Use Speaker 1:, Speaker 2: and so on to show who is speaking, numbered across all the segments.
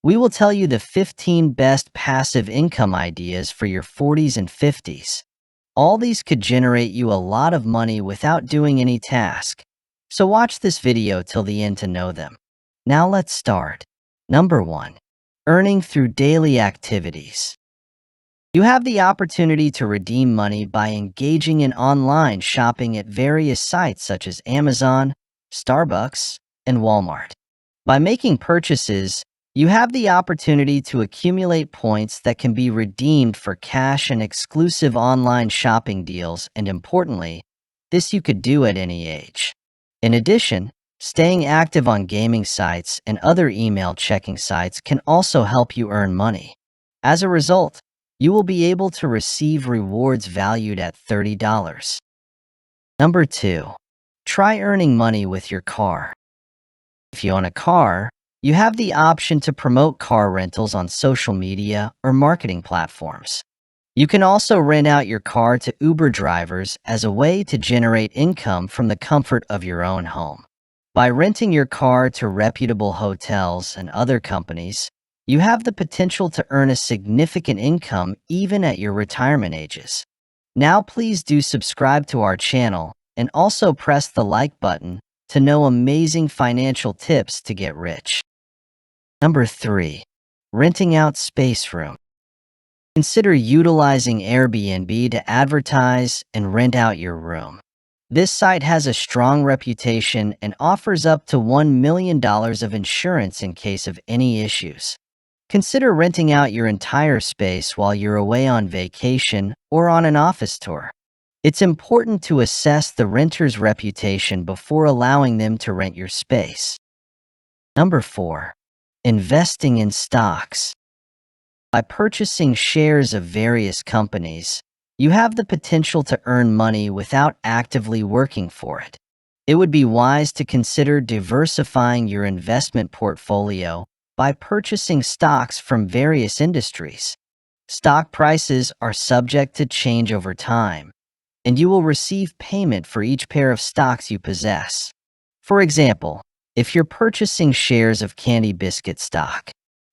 Speaker 1: We will tell you the 15 best passive income ideas for your 40s and 50s. All these could generate you a lot of money without doing any task. So watch this video till the end to know them. Now let's start. Number 1. Earning through daily activities. You have the opportunity to redeem money by engaging in online shopping at various sites such as Amazon, Starbucks, and Walmart. By making purchases, you have the opportunity to accumulate points that can be redeemed for cash and exclusive online shopping deals, and importantly, this you could do at any age. In addition, staying active on gaming sites and other email checking sites can also help you earn money. As a result, you will be able to receive rewards valued at $30. Number 2. Try earning money with your car. If you own a car, you have the option to promote car rentals on social media or marketing platforms. You can also rent out your car to Uber drivers as a way to generate income from the comfort of your own home. By renting your car to reputable hotels and other companies, you have the potential to earn a significant income even at your retirement ages. Now please do subscribe to our channel and also press the like button to know amazing financial tips to get rich. Number 3. Renting out space room. Consider utilizing Airbnb to advertise and rent out your room. This site has a strong reputation and offers up to $1 million of insurance in case of any issues. Consider renting out your entire space while you're away on vacation or on an office tour. It's important to assess the renter's reputation before allowing them to rent your space. Number 4. Investing in stocks. By purchasing shares of various companies, you have the potential to earn money without actively working for it. It would be wise to consider diversifying your investment portfolio by purchasing stocks from various industries. Stock prices are subject to change over time, and you will receive payment for each pair of stocks you possess. For example, if you're purchasing shares of Candy Biscuit stock,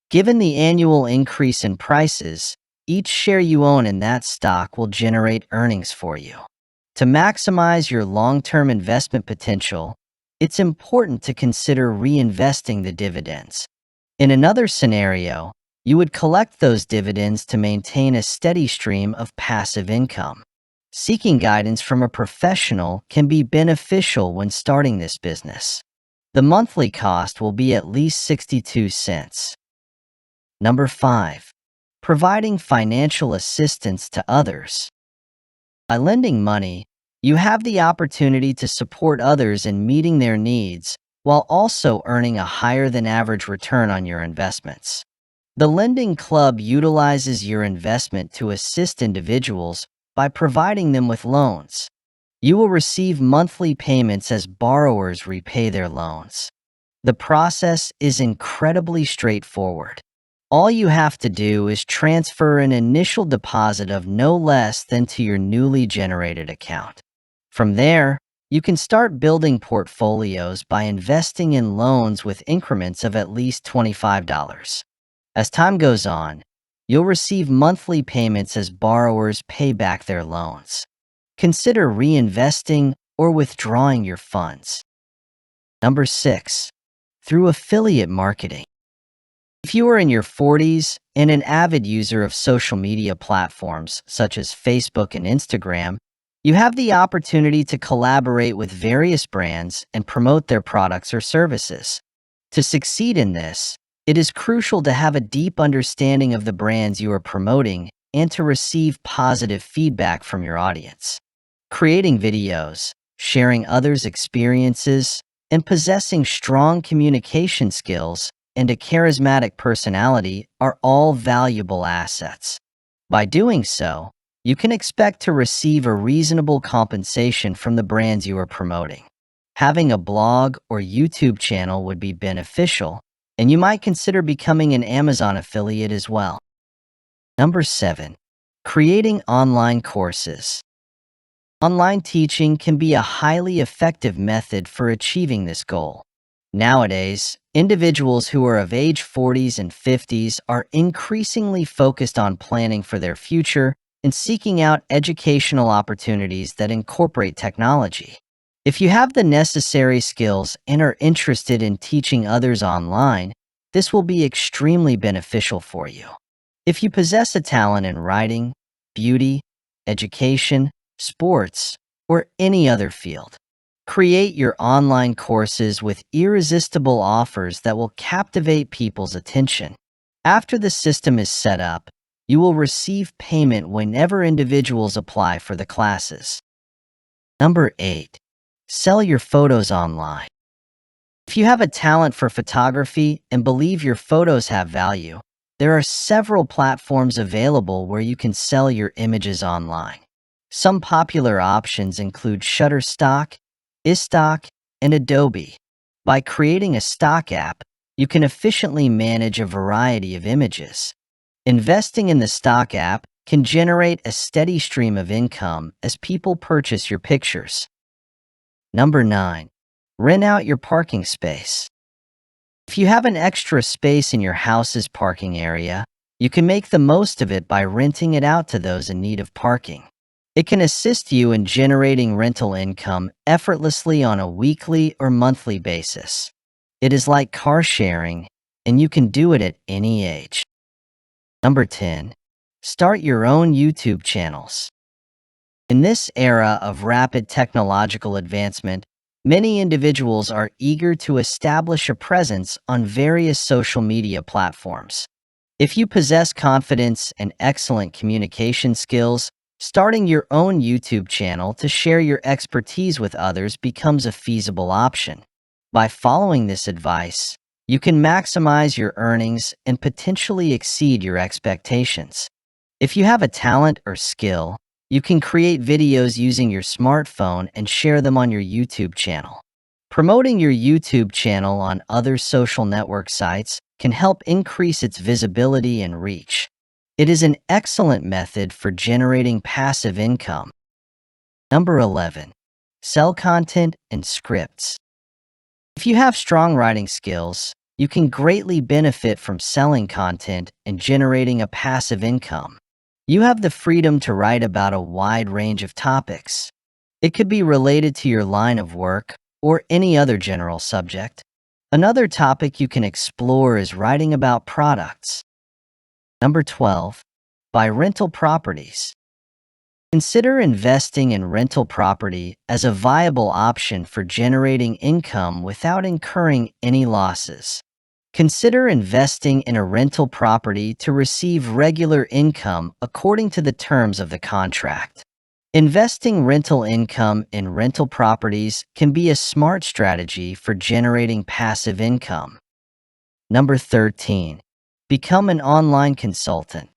Speaker 1: given the annual increase in prices, each share you own in that stock will generate earnings for you. To maximize your long-term investment potential, it's important to consider reinvesting the dividends. In another scenario, you would collect those dividends to maintain a steady stream of passive income. Seeking guidance from a professional can be beneficial when starting this business. The monthly cost will be at least 62 cents. Number 5. Providing financial assistance to others. By lending money, you have the opportunity to support others in meeting their needs while also earning a higher than average return on your investments. The lending club utilizes your investment to assist individuals by providing them with loans. You will receive monthly payments as borrowers repay their loans. The process is incredibly straightforward. All you have to do is transfer an initial deposit of no less than to your newly generated account. From there, you can start building portfolios by investing in loans with increments of at least $25. As time goes on, you'll receive monthly payments as borrowers pay back their loans. Consider reinvesting or withdrawing your funds. Number 6. Through affiliate marketing. If you are in your 40s and an avid user of social media platforms such as Facebook and Instagram, you have the opportunity to collaborate with various brands and promote their products or services. To succeed in this, it is crucial to have a deep understanding of the brands you are promoting and to receive positive feedback from your audience. Creating videos, sharing others' experiences, and possessing strong communication skills and a charismatic personality are all valuable assets. By doing so, you can expect to receive a reasonable compensation from the brands you are promoting. Having a blog or YouTube channel would be beneficial, and you might consider becoming an Amazon affiliate as well. Number 7. Creating online courses. Online teaching can be a highly effective method for achieving this goal. Nowadays, individuals who are of age 40s and 50s are increasingly focused on planning for their future and seeking out educational opportunities that incorporate technology. If you have the necessary skills and are interested in teaching others online, this will be extremely beneficial for you. If you possess a talent in writing, beauty, education, sports, or any other field, create your online courses with irresistible offers that will captivate people's attention. After the system is set up, you will receive payment whenever individuals apply for the classes. Number 8. Sell your photos online. If you have a talent for photography and believe your photos have value, there are several platforms available where you can sell your images online. Some popular options include Shutterstock, iStock, and Adobe. By creating a stock app, you can efficiently manage a variety of images. Investing in the stock app can generate a steady stream of income as people purchase your pictures. Number 9. Rent out your parking space. If you have an extra space in your house's parking area, you can make the most of it by renting it out to those in need of parking. It can assist you in generating rental income effortlessly on a weekly or monthly basis. It is like car sharing, and you can do it at any age. Number 10. Start your own YouTube channels. In this era of rapid technological advancement, many individuals are eager to establish a presence on various social media platforms. If you possess confidence and excellent communication skills, starting your own YouTube channel to share your expertise with others becomes a feasible option. By following this advice, you can maximize your earnings and potentially exceed your expectations. If you have a talent or skill, you can create videos using your smartphone and share them on your YouTube channel. Promoting your YouTube channel on other social network sites can help increase its visibility and reach. It is an excellent method for generating passive income. Number 11. Sell content and scripts. If you have strong writing skills, you can greatly benefit from selling content and generating a passive income. You have the freedom to write about a wide range of topics. It could be related to your line of work or any other general subject. Another topic you can explore is writing about products. Number 12. Buy rental properties. Consider investing in rental property as a viable option for generating income without incurring any losses. Consider investing in a rental property to receive regular income according to the terms of the contract. Investing rental income in rental properties can be a smart strategy for generating passive income. Number 13. Become an online consultant.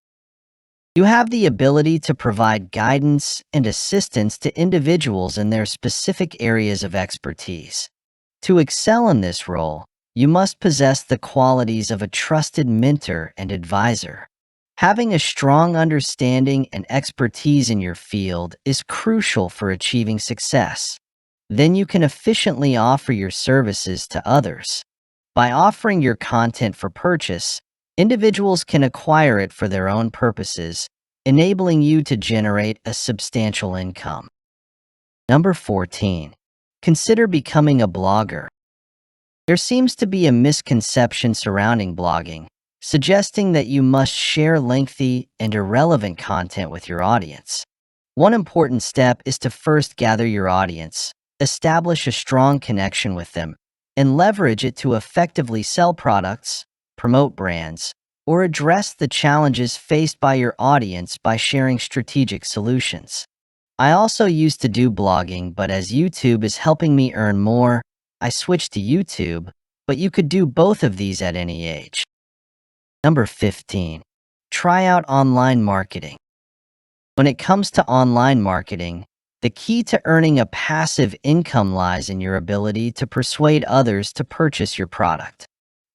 Speaker 1: You have the ability to provide guidance and assistance to individuals in their specific areas of expertise. To excel in this role, you must possess the qualities of a trusted mentor and advisor. Having a strong understanding and expertise in your field is crucial for achieving success. Then you can efficiently offer your services to others. By offering your content for purchase, individuals can acquire it for their own purposes, enabling you to generate a substantial income. Number 14. Consider becoming a blogger. There seems to be a misconception surrounding blogging, suggesting that you must share lengthy and irrelevant content with your audience. One important step is to first gather your audience, establish a strong connection with them, and leverage it to effectively sell products, promote brands, or address the challenges faced by your audience by sharing strategic solutions. I also used to do blogging, but as YouTube is helping me earn more, I switched to YouTube, but you could do both of these at any age. Number 15. Try out online marketing. When it comes to online marketing, the key to earning a passive income lies in your ability to persuade others to purchase your product.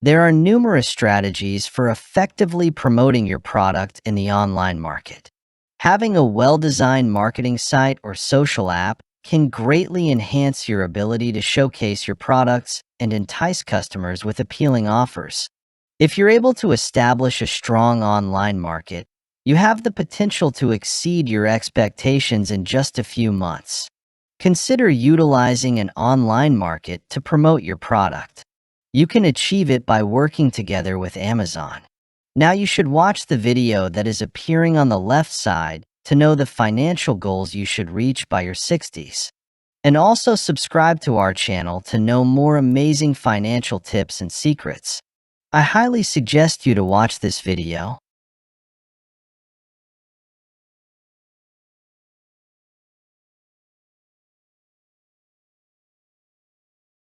Speaker 1: There are numerous strategies for effectively promoting your product in the online market. Having a well-designed marketing site or social app can greatly enhance your ability to showcase your products and entice customers with appealing offers. If you're able to establish a strong online market, you have the potential to exceed your expectations in just a few months. Consider utilizing an online market to promote your product. You can achieve it by working together with Amazon. Now you should watch the video that is appearing on the left side to know the financial goals you should reach by your 60s. And also subscribe to our channel to know more amazing financial tips and secrets. I highly suggest you to watch this video.